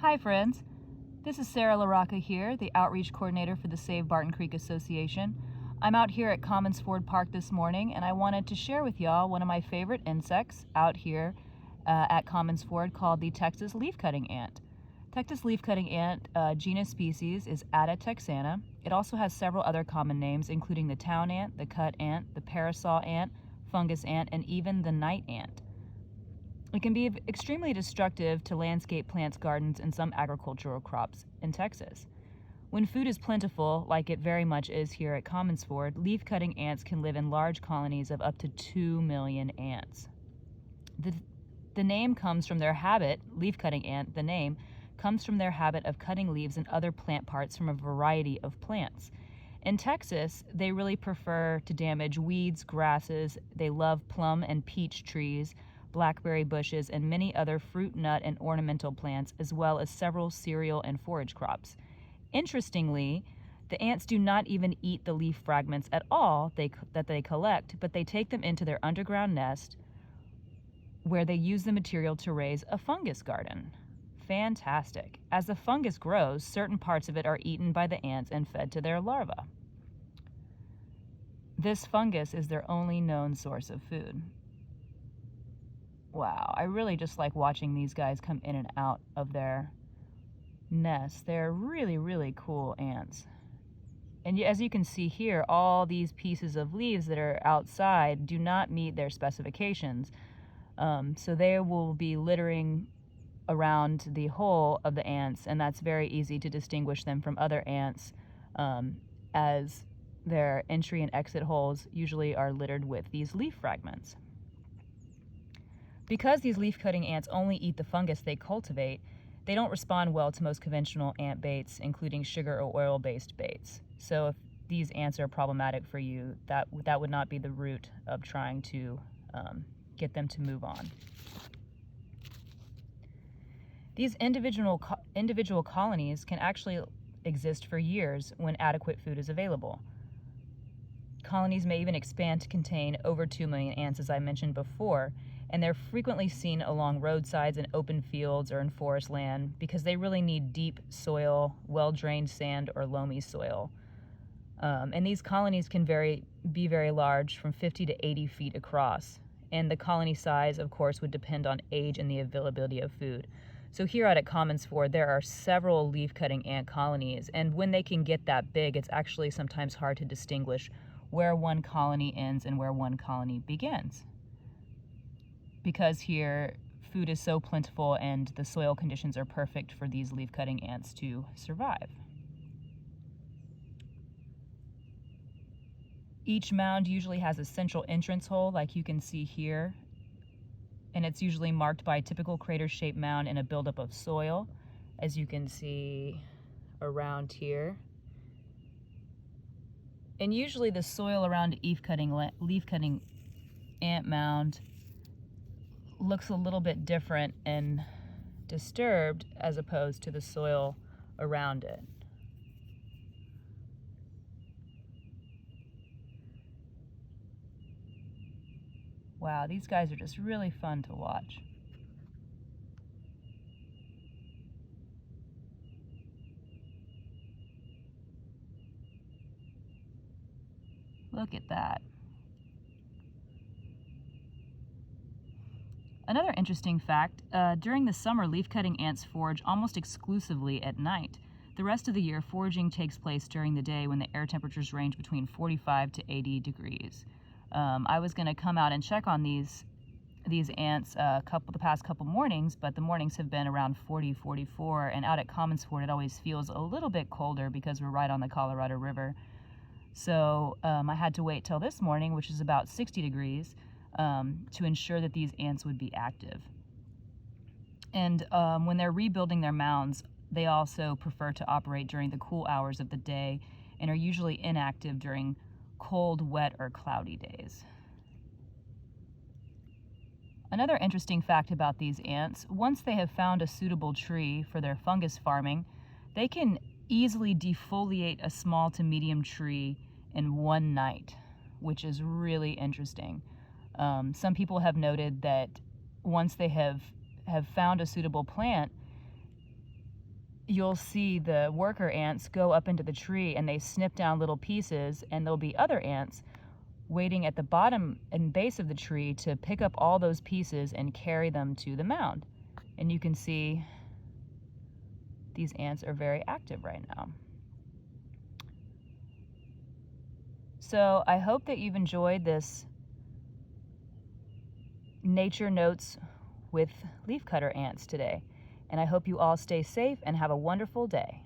Hi friends, this is Sarah Larocca here, the Outreach Coordinator for the Save Barton Creek Association. I'm out here at Commons Ford Park this morning and I wanted to share with y'all one of my favorite insects out here at Commons Ford called the Texas leaf-cutting ant. Texas leaf-cutting ant genus species is Atta texana. It also has several other common names including the town ant, the cut ant, the parasol ant, fungus ant, and even the night ant. It can be extremely destructive to landscape plants, gardens, and some agricultural crops in Texas. When food is plentiful, like it very much is here at Commons Ford, leaf-cutting ants can live in large colonies of up to 2 million ants. The name comes from their habit, leaf-cutting ant, the name, comes from their habit of cutting leaves and other plant parts from a variety of plants. In Texas, they really prefer to damage weeds, grasses. They love plum and peach trees, blackberry bushes, and many other fruit, nut, and ornamental plants, as well as several cereal and forage crops. Interestingly, the ants do not even eat the leaf fragments at all that they collect, but they take them into their underground nest where they use the material to raise a fungus garden. Fantastic. As the fungus grows, certain parts of it are eaten by the ants and fed to their larvae. This fungus is their only known source of food. Wow, I really just like watching these guys come in and out of their nests. They're really, really cool ants. And as you can see here, all these pieces of leaves that are outside do not meet their specifications. So they will be littering around the hole of the ants, and that's very easy to distinguish them from other ants, as their entry and exit holes usually are littered with these leaf fragments. Because these leaf-cutting ants only eat the fungus they cultivate, they don't respond well to most conventional ant baits, including sugar or oil-based baits. So if these ants are problematic for you, that would not be the route of trying to get them to move on. These individual colonies can actually exist for years when adequate food is available. Colonies may even expand to contain over 2 million ants, as I mentioned before, and they're frequently seen along roadsides in open fields or in forest land because they really need deep soil, well-drained sand, or loamy soil. And these colonies can be very large, from 50 to 80 feet across. And the colony size, of course, would depend on age and the availability of food. So here out at Commons Ford, there are several leaf-cutting ant colonies, and when they can get that big, it's actually sometimes hard to distinguish where one colony ends and where one colony begins. Because here food is so plentiful and the soil conditions are perfect for these leaf-cutting ants to survive. Each mound usually has a central entrance hole, like you can see here, and it's usually marked by a typical crater-shaped mound and a buildup of soil, as you can see around here. And usually the soil around leaf-cutting ant mound looks a little bit different and disturbed as opposed to the soil around it. Wow, these guys are just really fun to watch. Look at that. Another interesting fact, during the summer, leaf-cutting ants forage almost exclusively at night. The rest of the year, foraging takes place during the day when the air temperatures range between 45 to 80 degrees. I was going to come out and check on these ants the past couple mornings, but the mornings have been around 40, 44, and out at Commons Ford it always feels a little bit colder because we're right on the Colorado River. So I had to wait till this morning, which is about 60 degrees, to ensure that these ants would be active. And when they're rebuilding their mounds, they also prefer to operate during the cool hours of the day and are usually inactive during cold, wet, or cloudy days. Another interesting fact about these ants, once they have found a suitable tree for their fungus farming, they can easily defoliate a small to medium tree in one night, which is really interesting. Some people have noted that once they have found a suitable plant, you'll see the worker ants go up into the tree and they snip down little pieces, and there'll be other ants waiting at the bottom and base of the tree to pick up all those pieces and carry them to the mound. And you can see these ants are very active right now. So I hope that you've enjoyed this nature notes with leafcutter ants today. And I hope you all stay safe and have a wonderful day.